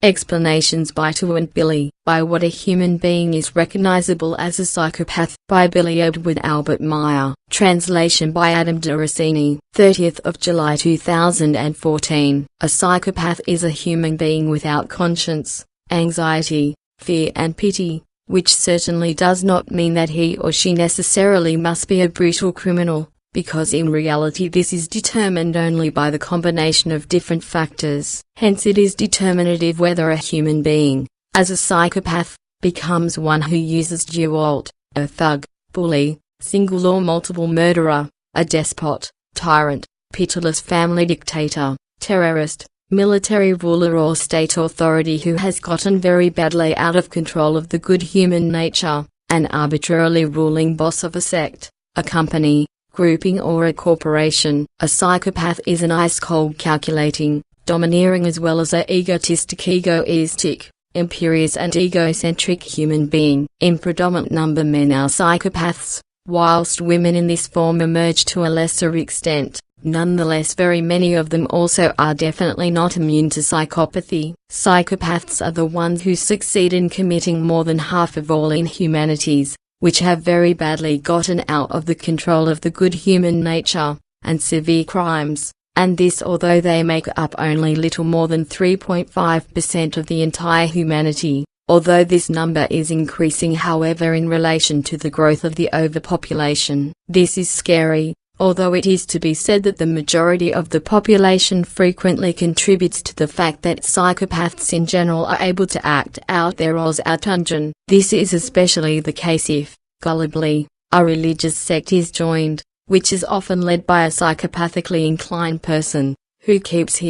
Explanations by Tu and Billy. By What a Human Being is Recognizable as a Psychopath. By Billy Edward Albert Meier. Translation by Adam de Rossini. 30th of July 2014. A psychopath is a human being without conscience, anxiety, fear and pity, which certainly does not mean that he or she necessarily must be a brutal criminal, because in reality this is determined only by the combination of different factors. Hence it is determinative whether a human being, as a psychopath, becomes one who uses Gewalt, a thug, bully, single or multiple murderer, a despot, tyrant, pitiless family dictator, terrorist, military ruler or state authority who has gotten very badly out of control of the good human nature, an arbitrarily ruling boss of a sect, a company, grouping or a corporation. A psychopath is an ice-cold calculating, domineering as well as a egotistic-egoistic, imperious and egocentric human being. In predominant number men are psychopaths, whilst women in this form emerge to a lesser extent. Nonetheless very many of them also are definitely not immune to psychopathy. Psychopaths are the ones who succeed in committing more than half of all inhumanities, which have very badly gotten out of the control of the good human nature, and severe crimes, and this although they make up only little more than 3.5% of the entire humanity, although this number is increasing however in relation to the growth of the overpopulation. This is scary, although it is to be said that the majority of the population frequently contributes to the fact that psychopaths in general are able to act out their roles at ungen. This is especially the case if, gullibly, a religious sect is joined, which is often led by a psychopathically inclined person, who keeps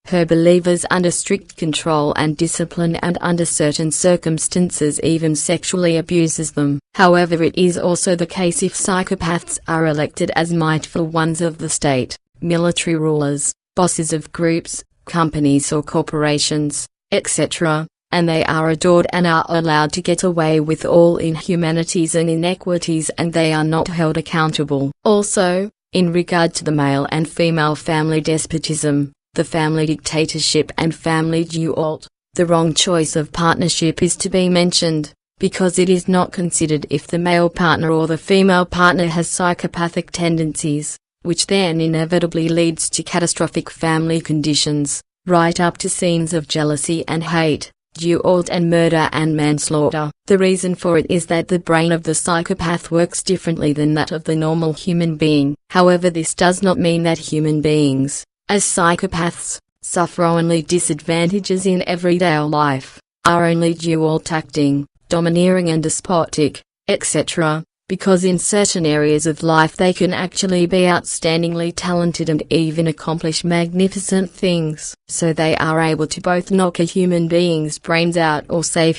her believers under strict control and discipline and under certain circumstances even sexually abuses them. However, it is also the case if psychopaths are elected as mindful ones of the state, military rulers, bosses of groups, companies or corporations, etc., and they are adored and are allowed to get away with all inhumanities and inequities and they are not held accountable. Also, in regard to the male and female family despotism, the family dictatorship and family dualt, the wrong choice of partnership is to be mentioned, because it is not considered if the male partner or the female partner has psychopathic tendencies, which then inevitably leads to catastrophic family conditions, right up to scenes of jealousy and hate, dualt and murder and manslaughter. The reason for it is that the brain of the psychopath works differently than that of the normal human being. However, this does not mean that human beings, as psychopaths, suffer only disadvantages in everyday life, are only dualt acting, domineering and despotic, etc., because in certain areas of life they can actually be outstandingly talented and even accomplish magnificent things. So they are able to both knock a human being's brains out or save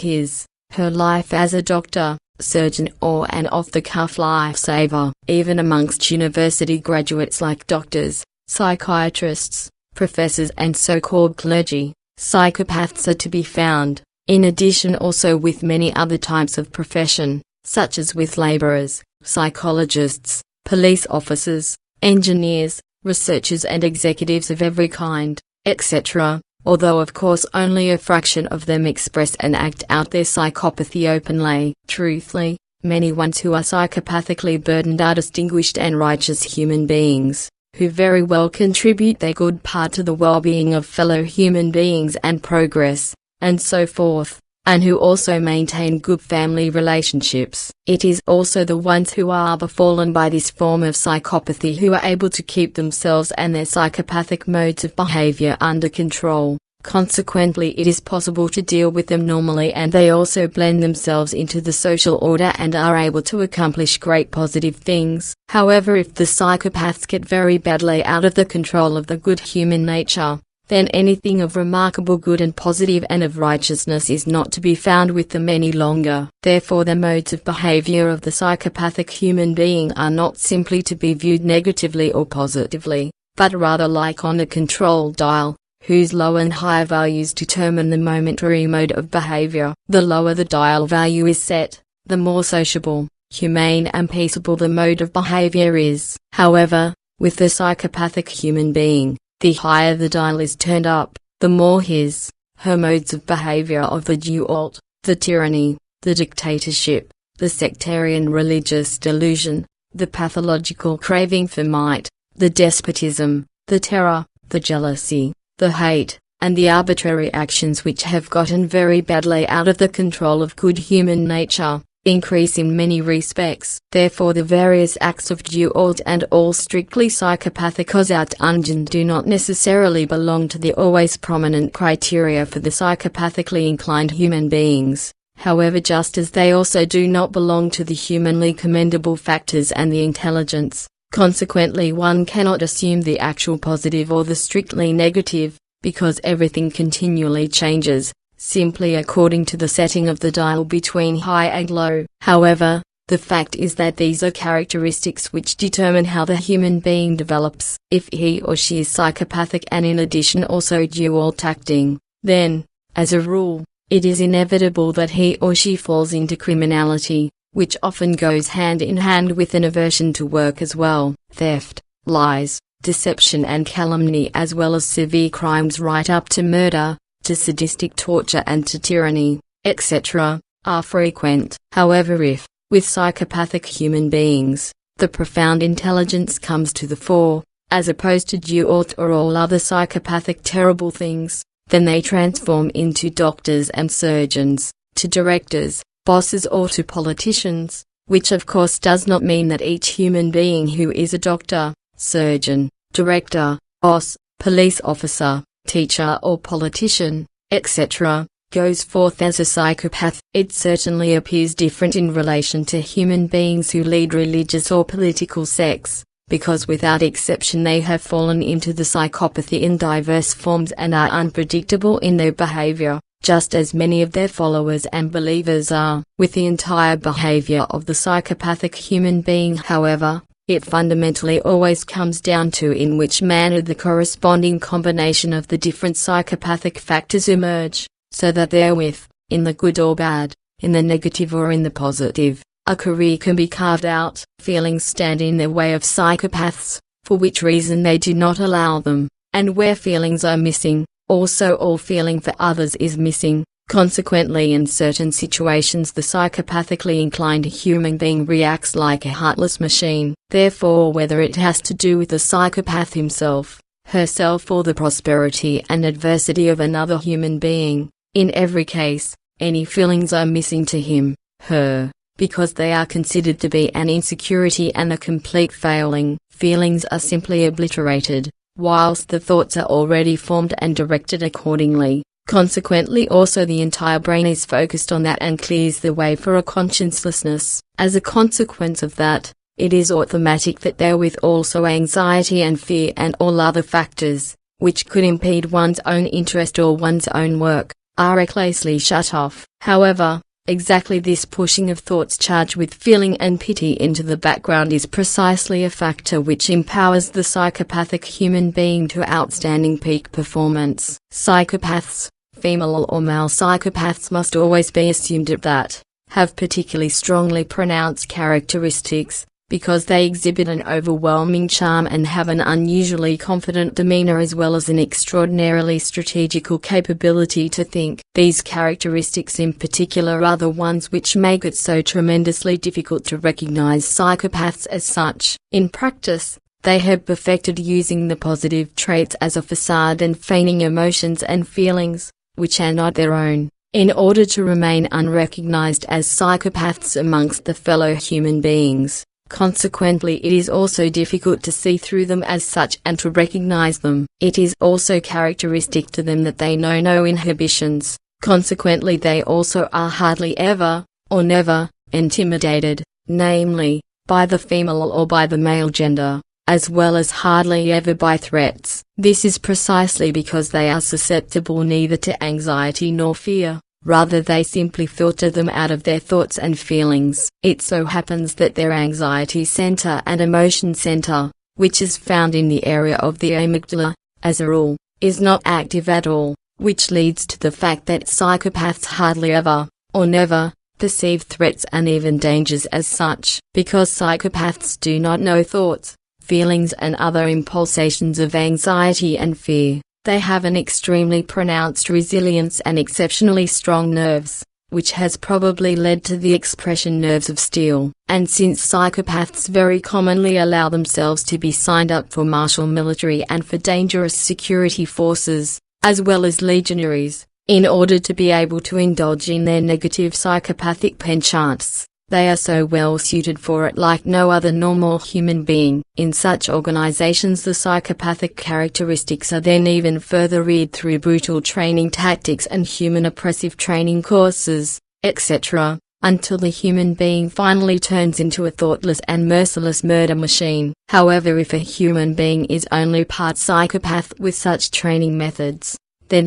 her life as a doctor, surgeon or an off-the-cuff lifesaver. Even amongst university graduates like doctors, psychiatrists, professors and so-called clergy, psychopaths are to be found, in addition also with many other types of profession, such as with laborers, psychologists, police officers, engineers, researchers and executives of every kind, etc., although of course only a fraction of them express and act out their psychopathy openly. Truthfully, many ones who are psychopathically burdened are distinguished and righteous human beings, who very well contribute their good part to the well-being of fellow human beings and progress, and so forth, and who also maintain good family relationships. It is also the ones who are befallen by this form of psychopathy who are able to keep themselves and their psychopathic modes of behavior under control. Consequently, it is possible to deal with them normally and they also blend themselves into the social order and are able to accomplish great positive things. However, if the psychopaths get very badly out of the control of the good human nature, then anything of remarkable good and positive and of righteousness is not to be found with them any longer. Therefore the modes of behavior of the psychopathic human being are not simply to be viewed negatively or positively, but rather like on a control dial, whose low and high values determine the momentary mode of behavior. The lower the dial value is set, the more sociable, humane and peaceable the mode of behavior is. However, with the psychopathic human being, the higher the dial is turned up, the more his Her modes of behavior of the Gewalt, the tyranny, the dictatorship, the sectarian religious delusion, the pathological craving for might, the despotism, the terror, the jealousy, the hate, and the arbitrary actions which have gotten very badly out of the control of good human nature, increase in many respects. Therefore the various acts of Gewalt and all strictly psychopathic Ausartungen do not necessarily belong to the always prominent criteria for the psychopathically inclined human beings, however, just as they also do not belong to the humanly commendable factors and the intelligence. Consequently, one cannot assume the actual positive or the strictly negative, because everything continually changes, simply according to the setting of the dial between high and low. However, the fact is that these are characteristics which determine how the human being develops. If he or she is psychopathic and in addition also Gewalt acting, then, as a rule, it is inevitable that he or she falls into criminality, which often goes hand in hand with an aversion to work as well. Theft, lies, deception and calumny, as well as severe crimes right up to murder, to sadistic torture and to tyranny, etc., are frequent. However, if, with psychopathic human beings, the profound intelligence comes to the fore, as opposed to Gewalt or all other psychopathic terrible things, then they transform into doctors and surgeons, to directors, bosses or to politicians, which of course does not mean that each human being who is a doctor, surgeon, director, boss, police officer, teacher or politician, etc., goes forth as a psychopath. It certainly appears different in relation to human beings who lead religious or political sects, because without exception they have fallen into the psychopathy in diverse forms and are unpredictable in their behavior, just as many of their followers and believers are. With the entire behavior of the psychopathic human being, however, it fundamentally always comes down to in which manner the corresponding combination of the different psychopathic factors emerge, so that therewith, in the good or bad, in the negative or in the positive, a career can be carved out. Feelings stand in the way of psychopaths, for which reason they do not allow them, and where feelings are missing, also all feeling for others is missing. Consequently, in certain situations the psychopathically inclined human being reacts like a heartless machine. Therefore, whether it has to do with the psychopath himself, herself or the prosperity and adversity of another human being, in every case, any feelings are missing to him, her, because they are considered to be an insecurity and a complete failing. Feelings are simply obliterated, whilst the thoughts are already formed and directed accordingly. Consequently, also the entire brain is focused on that and clears the way for a consciencelessness. As a consequence of that, it is automatic that therewith also anxiety and fear and all other factors, which could impede one's own interest or one's own work, are recklessly shut off. However, exactly this pushing of thoughts charged with feeling and pity into the background is precisely a factor which empowers the psychopathic human being to outstanding peak performance. Psychopaths, female or male psychopaths, must always be assumed that have particularly strongly pronounced characteristics, because they exhibit an overwhelming charm and have an unusually confident demeanor as well as an extraordinarily strategical capability to think. These characteristics in particular are the ones which make it so tremendously difficult to recognize psychopaths as such. In practice, they have perfected using the positive traits as a facade and feigning emotions and feelings, which are not their own, in order to remain unrecognized as psychopaths amongst the fellow human beings. Consequently, it is also difficult to see through them as such and to recognize them. It is also characteristic to them that they know no inhibitions. Consequently, they also are hardly ever, or never, intimidated, namely, by the female or by the male gender, as well as hardly ever by threats. This is precisely because they are susceptible neither to anxiety nor fear. Rather, they simply filter them out of their thoughts and feelings. It so happens that their anxiety center and emotion center, which is found in the area of the amygdala, as a rule, is not active at all, which leads to the fact that psychopaths hardly ever, or never, perceive threats and even dangers as such. Because psychopaths do not know thoughts, feelings and other impulsations of anxiety and fear, They have an extremely pronounced resilience and exceptionally strong nerves, which has probably led to the expression nerves of steel. And since psychopaths very commonly allow themselves to be signed up for martial military and for dangerous security forces, as well as legionaries, in order to be able to indulge in their negative psychopathic penchants, they are so well suited for it like no other normal human being. In such organizations, the psychopathic characteristics are then even further reared through brutal training tactics and human oppressive training courses, etc., until the human being finally turns into a thoughtless and merciless murder machine. However, if a human being is only part psychopath with such training methods, then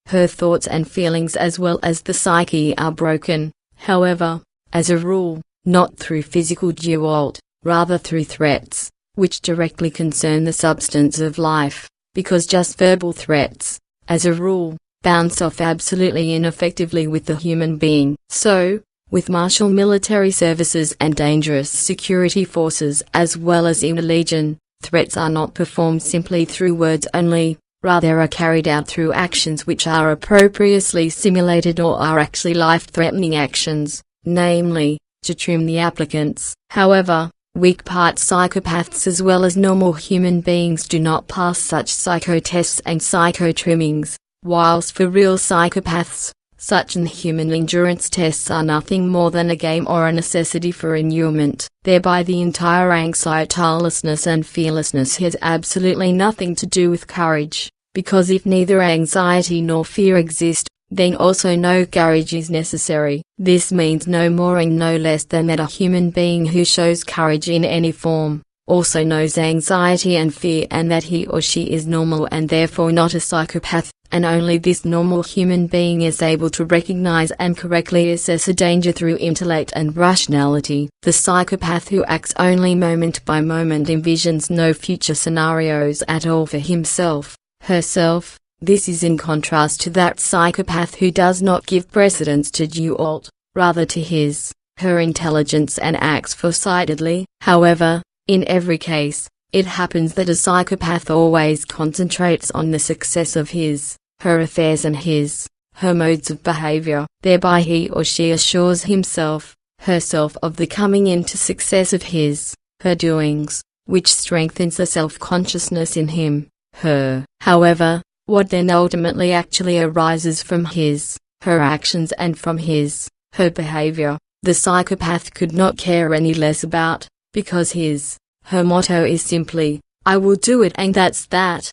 her thoughts and feelings as well as the psyche are broken, however, as a rule, not through physical gewalt, rather through threats, which directly concern the substance of life, because just verbal threats, as a rule, bounce off absolutely ineffectively with the human being. So, with martial military services and dangerous security forces as well as in a legion, threats are not performed simply through words only, rather are carried out through actions which are appropriately simulated or are actually life-threatening actions, namely, to trim the applicants. However, weak part psychopaths as well as normal human beings do not pass such psychotests and psychotrimmings, whilst for real psychopaths, such inhuman endurance tests are nothing more than a game or a necessity for inurement. Thereby the entire anxietylessness and fearlessness has absolutely nothing to do with courage, because if neither anxiety nor fear exist, then also no courage is necessary. This means no more and no less than that a human being who shows courage in any form, also knows anxiety and fear, and that he or she is normal and therefore not a psychopath, and only this normal human being is able to recognize and correctly assess a danger through intellect and rationality. The psychopath who acts only moment by moment envisions no future scenarios at all for himself, herself. This is in contrast to that psychopath who does not give precedence to gewalt, rather to her intelligence, and acts foresightedly. However, in every case, it happens that a psychopath always concentrates on the success of her affairs and her modes of behavior. Thereby he or she assures himself, herself of the coming into success of her doings, which strengthens the self-consciousness in him, her. However, what then ultimately actually arises from her actions and from her behavior, the psychopath could not care any less about, because her motto is simply, I will do it and that's that.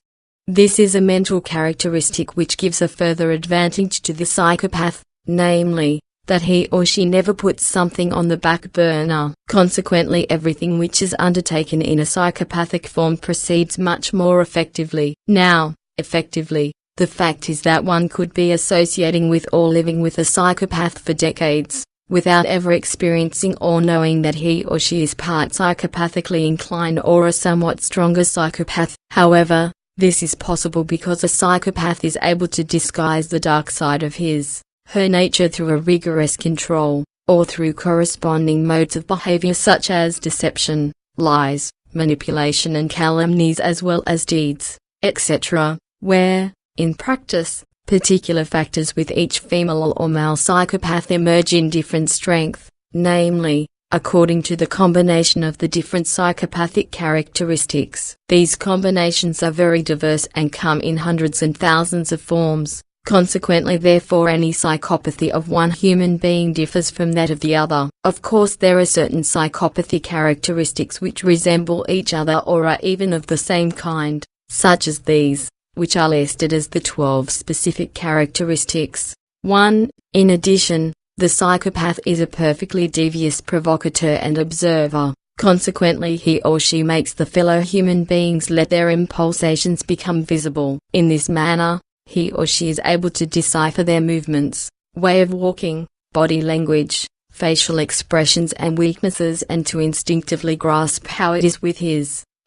This is a mental characteristic which gives a further advantage to the psychopath, namely, that he or she never puts something on the back burner. Consequently, everything which is undertaken in a psychopathic form proceeds much more effectively. Now, effectively, the fact is that one could be associating with or living with a psychopath for decades, without ever experiencing or knowing that he or she is part psychopathically inclined or a somewhat stronger psychopath. However, this is possible because a psychopath is able to disguise the dark side of her nature through a rigorous control, or through corresponding modes of behavior such as deception, lies, manipulation and calumnies, as well as deeds, etc., where, in practice, particular factors with each female or male psychopath emerge in different strength, namely, according to the combination of the different psychopathic characteristics. These combinations are very diverse and come in hundreds and thousands of forms. Consequently, therefore, any psychopathy of one human being differs from that of the other. Of course, there are certain psychopathy characteristics which resemble each other or are even of the same kind, such as these, which are listed as the 12 specific characteristics. 1. In addition, the psychopath is a perfectly devious provocateur and observer. Consequently, he or she makes the fellow human beings let their impulsations become visible. In this manner, he or she is able to decipher their movements, way of walking, body language, facial expressions and weaknesses, and to instinctively grasp how it is with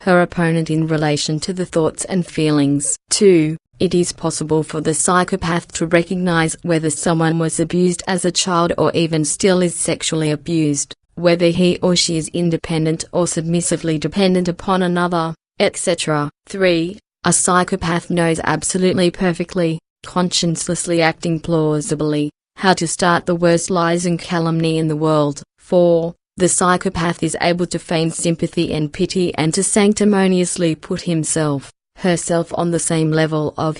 her opponent in relation to the thoughts and feelings. 2. It is possible for the psychopath to recognize whether someone was abused as a child or even still is sexually abused, whether he or she is independent or submissively dependent upon another, etc. 3. A psychopath knows absolutely perfectly, consciencelessly acting plausibly, how to start the worst lies and calumny in the world. 4. The psychopath is able to feign sympathy and pity and to sanctimoniously put himself, herself on the same level of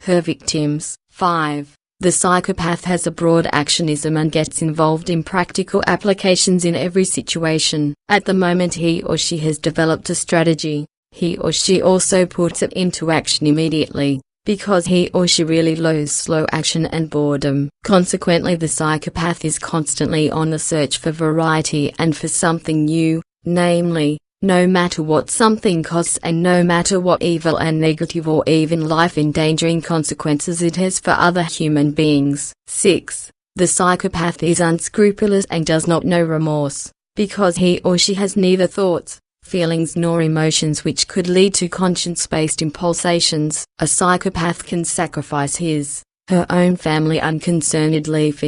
her victims. 5. The psychopath has a broad actionism and gets involved in practical applications in every situation. At the moment he or she has developed a strategy, he or she also puts it into action immediately, because he or she really loathes slow action and boredom. Consequently, the psychopath is constantly on the search for variety and for something new, namely, no matter what something costs and no matter what evil and negative or even life-endangering consequences it has for other human beings. 6. The psychopath is unscrupulous and does not know remorse, because he or she has neither thoughts, feelings nor emotions which could lead to conscience-based impulsations. A psychopath can sacrifice her own family unconcernedly for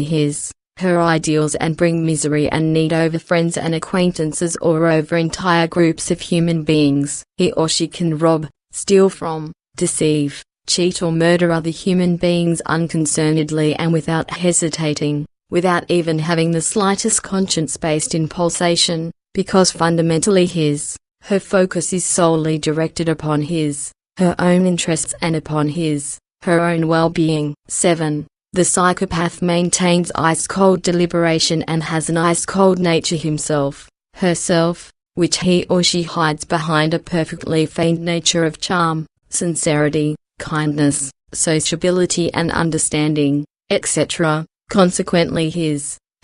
her ideals and bring misery and need over friends and acquaintances or over entire groups of human beings. He or she can rob, steal from, deceive, cheat or murder other human beings unconcernedly and without hesitating, without even having the slightest conscience-based impulsation, because fundamentally her focus is solely directed upon her own interests and upon her own well-being. 7. The psychopath maintains ice-cold deliberation and has an ice-cold nature himself, herself, which he or she hides behind a perfectly feigned nature of charm, sincerity, kindness, sociability and understanding, etc. Consequently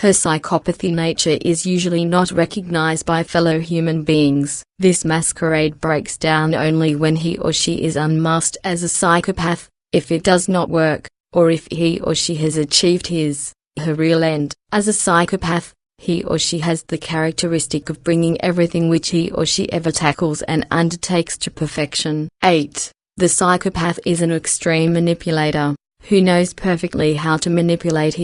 her psychopathy nature is usually not recognized by fellow human beings. This masquerade breaks down only when he or she is unmasked as a psychopath, if it does not work, or if he or she has achieved her real end. As a psychopath, he or she has the characteristic of bringing everything which he or she ever tackles and undertakes to perfection. 8. The psychopath is an extreme manipulator, who knows perfectly how to manipulate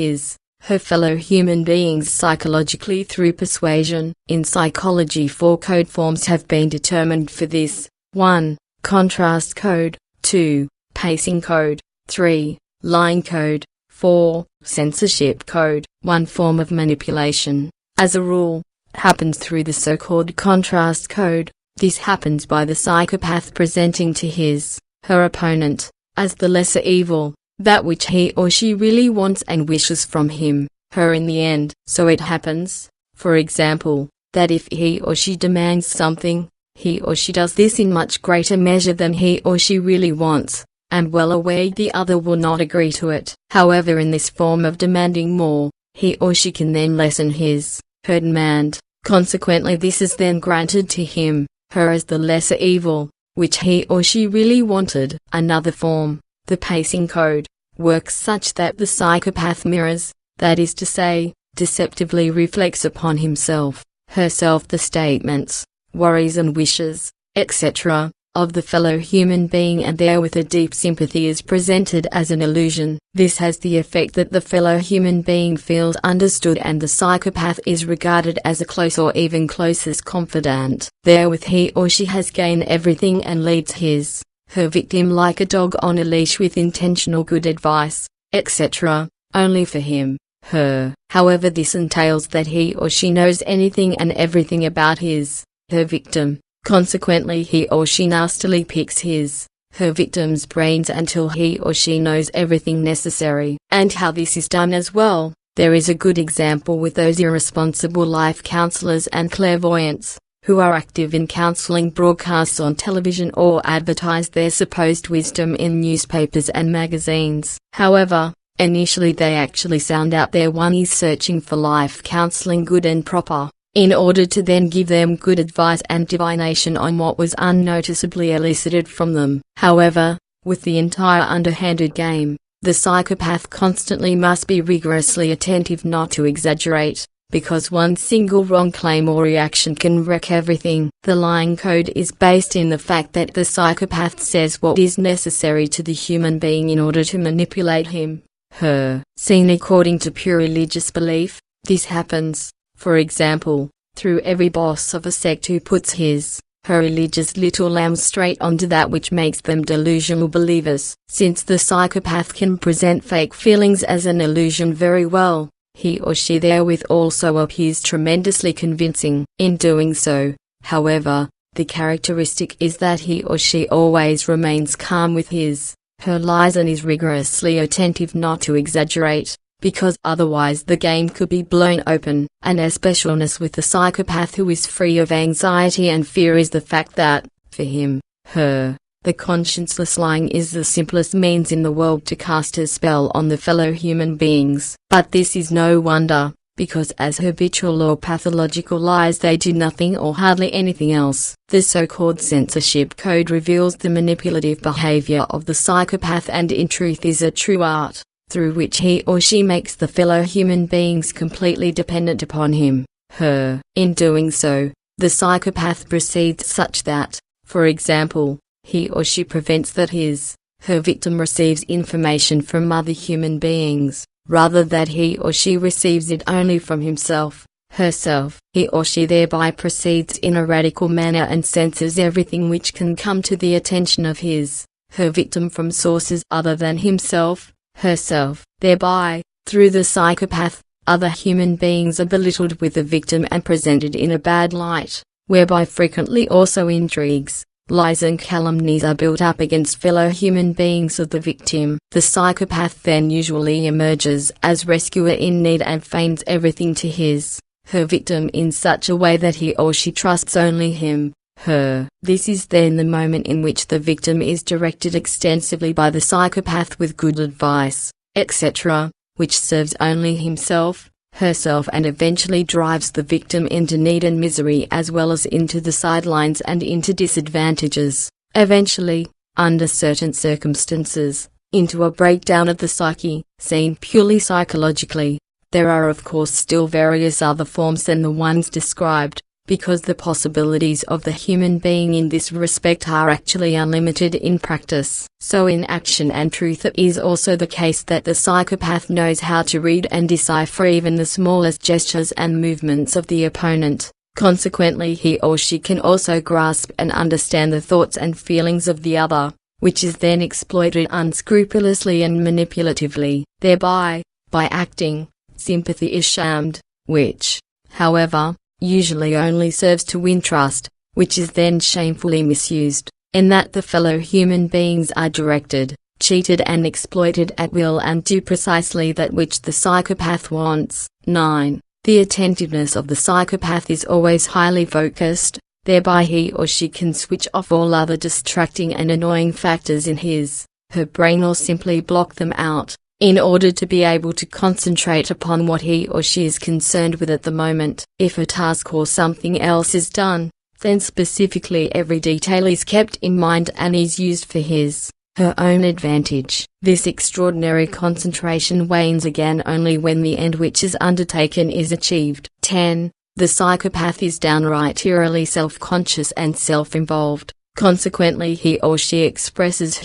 her fellow human beings psychologically through persuasion. In psychology, 4 code forms have been determined for this. 1. Contrast code. 2. Pacing code. 3. Line code. 4. Censorship code. One form of manipulation, as a rule, happens through the so-called contrast code. This happens by the psychopath presenting to her opponent, as the lesser evil, that which he or she really wants and wishes from her in the end. So it happens, for example, that if he or she demands something, he or she does this in much greater measure than he or she really wants, and well aware the other will not agree to it. However, in this form of demanding more, he or she can then lessen her demand. Consequently, this is then granted to her as the lesser evil, which he or she really wanted. Another form, the pacing code, works such that the psychopath mirrors, that is to say, deceptively reflects upon herself the statements, worries and wishes, etc., of the fellow human being, and therewith a deep sympathy is presented as an illusion. This has the effect that the fellow human being feels understood and the psychopath is regarded as a close or even closest confidant. Therewith he or she has gained everything and leads her victim like a dog on a leash with intentional good advice, etc., only for her. However, this entails that he or she knows anything and everything about her victim. Consequently, he or she nastily picks her victim's brains until he or she knows everything necessary. And how this is done as well, there is a good example with those irresponsible life counselors and clairvoyants, who are active in counseling broadcasts on television or advertise their supposed wisdom in newspapers and magazines. However, initially they actually sound out their one's searching for life counseling good and proper, in order to then give them good advice and divination on what was unnoticeably elicited from them. However, with the entire underhanded game, the psychopath constantly must be rigorously attentive not to exaggerate, because one single wrong claim or reaction can wreck everything. The lying code is based in the fact that the psychopath says what is necessary to the human being in order to manipulate her. Seen according to pure religious belief, this happens, for example, through every boss of a sect who puts her religious little lambs straight onto that which makes them delusional believers. Since the psychopath can present fake feelings as an illusion very well, he or she therewith also appears tremendously convincing. In doing so, however, the characteristic is that he or she always remains calm with her lies and is rigorously attentive not to exaggerate, because otherwise the game could be blown open. An especialness with the psychopath who is free of anxiety and fear is the fact that, for him, the conscienceless lying is the simplest means in the world to cast a spell on the fellow human beings. But this is no wonder, because as habitual or pathological lies they do nothing or hardly anything else. The so-called censorship-code reveals the manipulative behavior of the psychopath and in truth is a true art, through which he or she makes the fellow human beings completely dependent upon him, her. In doing so, the psychopath proceeds such that, for example, he or she prevents that her victim receives information from other human beings, rather that he or she receives it only from himself, herself. He or she thereby proceeds in a radical manner and censors everything which can come to the attention of her victim from sources other than himself, herself. Thereby, through the psychopath, other human beings are belittled with the victim and presented in a bad light, whereby frequently also intrigues, lies and calumnies are built up against fellow human beings of the victim. The psychopath then usually emerges as rescuer in need and feigns everything to her victim in such a way that he or she trusts only him, her. This is then the moment in which the victim is directed extensively by the psychopath with good advice, etc., which serves only himself, herself and eventually drives the victim into need and misery as well as into the sidelines and into disadvantages, eventually, under certain circumstances, into a breakdown of the psyche. Seen purely psychologically, there are of course still various other forms than the ones described, because the possibilities of the human being in this respect are actually unlimited in practice. So in action and truth it is also the case that the psychopath knows how to read and decipher even the smallest gestures and movements of the opponent. Consequently he or she can also grasp and understand the thoughts and feelings of the other, which is then exploited unscrupulously and manipulatively. Thereby, by acting, sympathy is shammed, which, however, usually only serves to win trust, which is then shamefully misused, in that the fellow human beings are directed, cheated and exploited at will and do precisely that which the psychopath wants. 9. The attentiveness of the psychopath is always highly focused, thereby he or she can switch off all other distracting and annoying factors in her brain or simply block them out, in order to be able to concentrate upon what he or she is concerned with at the moment. If a task or something else is done, then specifically every detail is kept in mind and is used for her own advantage. This extraordinary concentration wanes again only when the end which is undertaken is achieved. 10. The psychopath is downright eerily self-conscious and self-involved. Consequently he or she expresses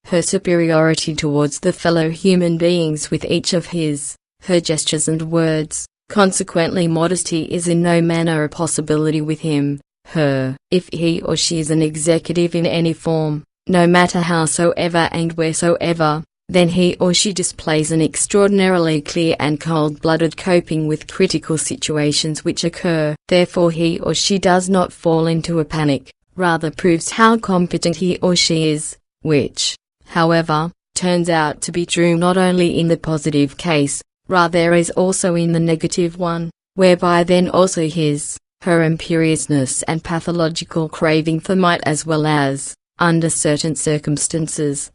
her superiority towards the fellow human beings with each of her gestures and words. Consequently modesty is in no manner a possibility with him, her. If he or she is an executive in any form, no matter howsoever and wheresoever, then he or she displays an extraordinarily clear and cold-blooded coping with critical situations which occur. Therefore he or she does not fall into a panic, rather proves how competent he or she is, which, however, turns out to be true not only in the positive case, rather is also in the negative one, whereby then also her imperiousness and pathological craving for might as well as, under certain circumstances,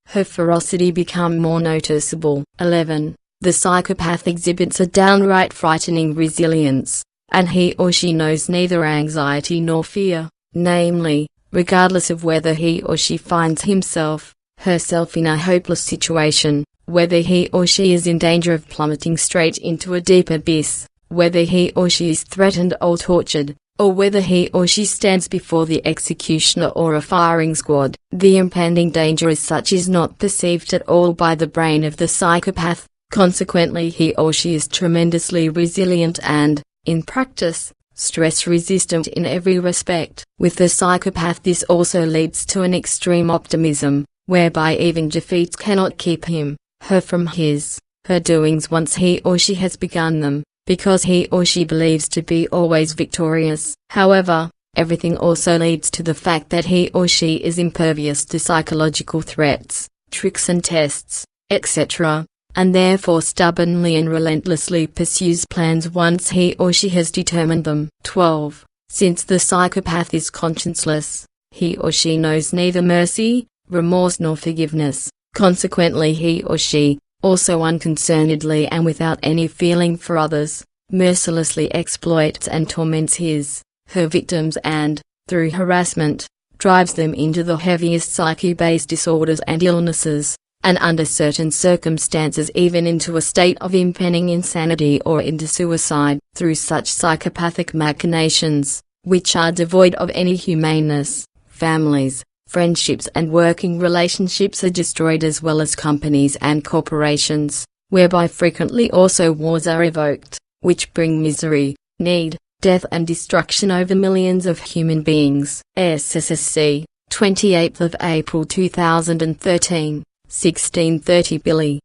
her ferocity become more noticeable. 11. The psychopath exhibits a downright frightening resilience, and he or she knows neither anxiety nor fear, namely, regardless of whether he or she finds himself, herself in a hopeless situation, whether he or she is in danger of plummeting straight into a deep abyss, whether he or she is threatened or tortured, or whether he or she stands before the executioner or a firing squad. The impending danger as such is not perceived at all by the brain of the psychopath. Consequently he or she is tremendously resilient and, in practice, stress-resistant in every respect. With the psychopath, this also leads to an extreme optimism, whereby even defeats cannot keep him, her from her doings once he or she has begun them, because he or she believes to be always victorious. However, everything also leads to the fact that he or she is impervious to psychological threats, tricks and tests, etc., and therefore stubbornly and relentlessly pursues plans once he or she has determined them. 12. Since the psychopath is conscienceless, he or she knows neither mercy, remorse nor forgiveness. Consequently, he or she, also unconcernedly and without any feeling for others, mercilessly exploits and torments her victims and, through harassment, drives them into the heaviest psyche-based disorders and illnesses, and under certain circumstances even into a state of impending insanity or into suicide. Through such psychopathic machinations, which are devoid of any humaneness, families, friendships and working relationships are destroyed, as well as companies and corporations, whereby frequently also wars are evoked, which bring misery, need, death and destruction over millions of human beings. SSSC, 28th of April 2013, 1630 Billy.